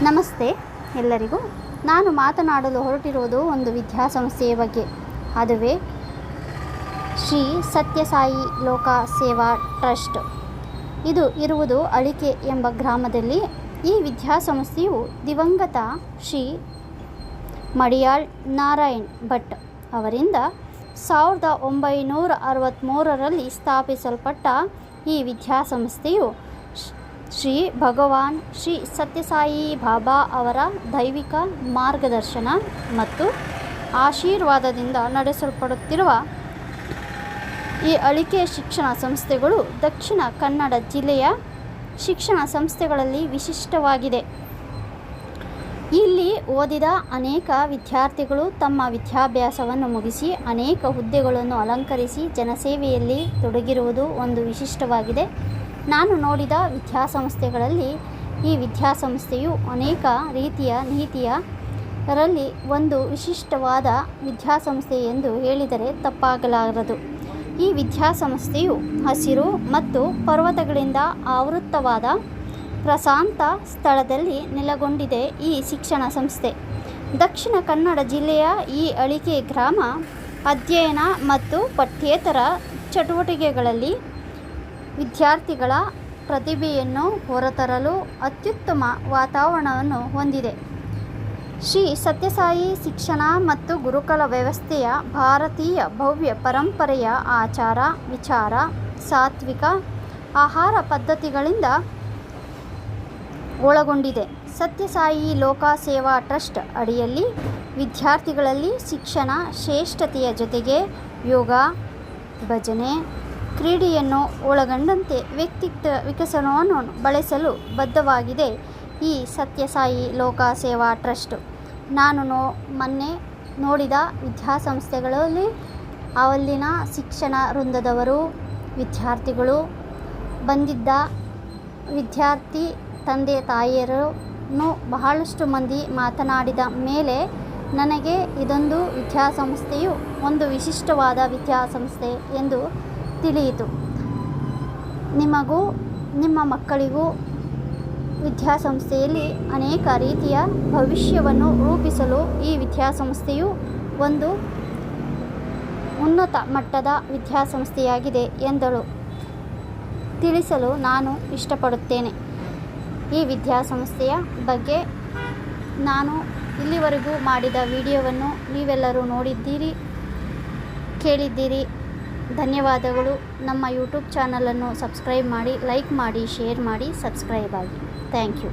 ನಮಸ್ತೆ ಎಲ್ಲರಿಗೂ. ನಾನು ಮಾತನಾಡಲು ಹೊರಟಿರುವುದು ಒಂದು ವಿದ್ಯಾಸಂಸ್ಥೆಯ ಬಗ್ಗೆ. ಅದುವೇ ಶ್ರೀ ಸತ್ಯಸಾಯಿ ಲೋಕ ಸೇವಾ ಟ್ರಸ್ಟ್. ಇದು ಇರುವುದು ಅಳಿಕೆ ಎಂಬ ಗ್ರಾಮದಲ್ಲಿ. ಈ ವಿದ್ಯಾಸಂಸ್ಥೆಯು ದಿವಂಗತ ಶ್ರೀ ಮಡಿಯಾಳ್ ನಾರಾಯಣ್ ಭಟ್ ಅವರಿಂದ 1963ರಲ್ಲಿ ಸ್ಥಾಪಿಸಲ್ಪಟ್ಟ ಈ ವಿದ್ಯಾಸಂಸ್ಥೆಯು ಶ್ರೀ ಭಗವಾನ್ ಶ್ರೀ ಸತ್ಯಸಾಯಿ ಬಾಬಾ ಅವರ ದೈವಿಕ ಮಾರ್ಗದರ್ಶನ ಮತ್ತು ಆಶೀರ್ವಾದದಿಂದ ನಡೆಸಲ್ಪಡುತ್ತಿರುವ ಈ ಅಳಿಕೆ ಶಿಕ್ಷಣ ಸಂಸ್ಥೆಗಳು ದಕ್ಷಿಣ ಕನ್ನಡ ಜಿಲ್ಲೆಯ ಶಿಕ್ಷಣ ಸಂಸ್ಥೆಗಳಲ್ಲಿ ವಿಶಿಷ್ಟವಾಗಿದೆ. ಇಲ್ಲಿ ಓದಿದ ಅನೇಕ ವಿದ್ಯಾರ್ಥಿಗಳು ತಮ್ಮ ವಿದ್ಯಾಭ್ಯಾಸವನ್ನು ಮುಗಿಸಿ ಅನೇಕ ಹುದ್ದೆಗಳನ್ನು ಅಲಂಕರಿಸಿ ಜನಸೇವೆಯಲ್ಲಿ ತೊಡಗಿರುವುದು ಒಂದು ವಿಶಿಷ್ಟವಾಗಿದೆ. ನಾನು ನೋಡಿದ ವಿದ್ಯಾಸಂಸ್ಥೆಗಳಲ್ಲಿ ಈ ವಿದ್ಯಾಸಂಸ್ಥೆಯು ಅನೇಕ ರೀತಿಯ ನೀತಿಯರಲ್ಲಿ ಒಂದು ವಿಶಿಷ್ಟವಾದ ವಿದ್ಯಾಸಂಸ್ಥೆ ಎಂದು ಹೇಳಿದರೆ ತಪ್ಪಾಗಲಾರದು. ಈ ವಿದ್ಯಾಸಂಸ್ಥೆಯು ಹಸಿರು ಮತ್ತು ಪರ್ವತಗಳಿಂದ ಆವೃತವಾದ ಪ್ರಶಾಂತ ಸ್ಥಳದಲ್ಲಿ ನೆಲೆಗೊಂಡಿದೆ. ಈ ಶಿಕ್ಷಣ ಸಂಸ್ಥೆ ದಕ್ಷಿಣ ಕನ್ನಡ ಜಿಲ್ಲೆಯ ಈ ಅಳಿಕೆ ಗ್ರಾಮ ಅಧ್ಯಯನ ಮತ್ತು ಪಠ್ಯೇತರ ಚಟುವಟಿಕೆಗಳಲ್ಲಿ ವಿದ್ಯಾರ್ಥಿಗಳ ಪ್ರತಿಭೆಯನ್ನು ಹೊರತರಲು ಅತ್ಯುತ್ತಮ ವಾತಾವರಣವನ್ನು ಹೊಂದಿದೆ. ಶ್ರೀ ಸತ್ಯಸಾಯಿ ಶಿಕ್ಷಣ ಮತ್ತು ಗುರುಕುಲ ವ್ಯವಸ್ಥೆಯ ಭಾರತೀಯ ಭವ್ಯ ಪರಂಪರೆಯ ಆಚಾರ ವಿಚಾರ ಸಾತ್ವಿಕ ಆಹಾರ ಪದ್ಧತಿಗಳಿಂದ ಒಳಗೊಂಡಿದೆ. ಸತ್ಯಸಾಯಿ ಲೋಕ ಸೇವಾ ಟ್ರಸ್ಟ್ ಅಡಿಯಲ್ಲಿ ವಿದ್ಯಾರ್ಥಿಗಳಲ್ಲಿ ಶಿಕ್ಷಣ ಶ್ರೇಷ್ಠತೆಯ ಜೊತೆಗೆ ಯೋಗ, ಭಜನೆ, ಕ್ರೀಡೆಯನ್ನು ಒಳಗೊಂಡಂತೆ ವ್ಯಕ್ತಿತ್ವ ವಿಕಸನವನ್ನು ಬಳಸಲು ಬದ್ಧವಾಗಿದೆ ಈ ಸತ್ಯಸಾಯಿ ಲೋಕ ಸೇವಾ ಟ್ರಸ್ಟ್. ನಾನು ಮೊನ್ನೆ ನೋಡಿದ ವಿದ್ಯಾಸಂಸ್ಥೆಗಳಲ್ಲಿ ಅಲ್ಲಿನ ಶಿಕ್ಷಣ ವೃಂದದವರು, ವಿದ್ಯಾರ್ಥಿಗಳು, ಬಂದಿದ್ದ ವಿದ್ಯಾರ್ಥಿ ತಂದೆ ತಾಯಿಯರನ್ನು ಬಹಳಷ್ಟು ಮಂದಿ ಮಾತನಾಡಿದ ಮೇಲೆ ನನಗೆ ಇದೊಂದು ವಿದ್ಯಾಸಂಸ್ಥೆಯು ಒಂದು ವಿಶಿಷ್ಟವಾದ ವಿದ್ಯಾಸಂಸ್ಥೆ ಎಂದು ತಿಳಿಯಿತು. ನಿಮಗೂ ನಿಮ್ಮ ಮಕ್ಕಳಿಗೂ ವಿದ್ಯಾಸಂಸ್ಥೆಯಲ್ಲಿ ಅನೇಕ ರೀತಿಯ ಭವಿಷ್ಯವನ್ನು ರೂಪಿಸಲು ಈ ವಿದ್ಯಾಸಂಸ್ಥೆಯು ಒಂದು ಉನ್ನತ ಮಟ್ಟದ ವಿದ್ಯಾಸಂಸ್ಥೆಯಾಗಿದೆ ಎಂದಳು ತಿಳಿಸಲು ನಾನು ಇಷ್ಟಪಡುತ್ತೇನೆ. ಈ ವಿದ್ಯಾಸಂಸ್ಥೆಯ ಬಗ್ಗೆ ನಾನು ಇಲ್ಲಿವರೆಗೂ ಮಾಡಿದ ವಿಡಿಯೋವನ್ನು ನೀವೆಲ್ಲರೂ ನೋಡಿದ್ದೀರಿ, ಕೇಳಿದ್ದೀರಿ. ಧನ್ಯವಾದಗಳು. ನಮ್ಮ ಯೂಟ್ಯೂಬ್ ಚಾನಲನ್ನು ಸಬ್ಸ್ಕ್ರೈಬ್ ಮಾಡಿ, ಲೈಕ್ ಮಾಡಿ, ಶೇರ್ ಮಾಡಿ, ಸಬ್ಸ್ಕ್ರೈಬ್ ಆಗಿ. Thank you.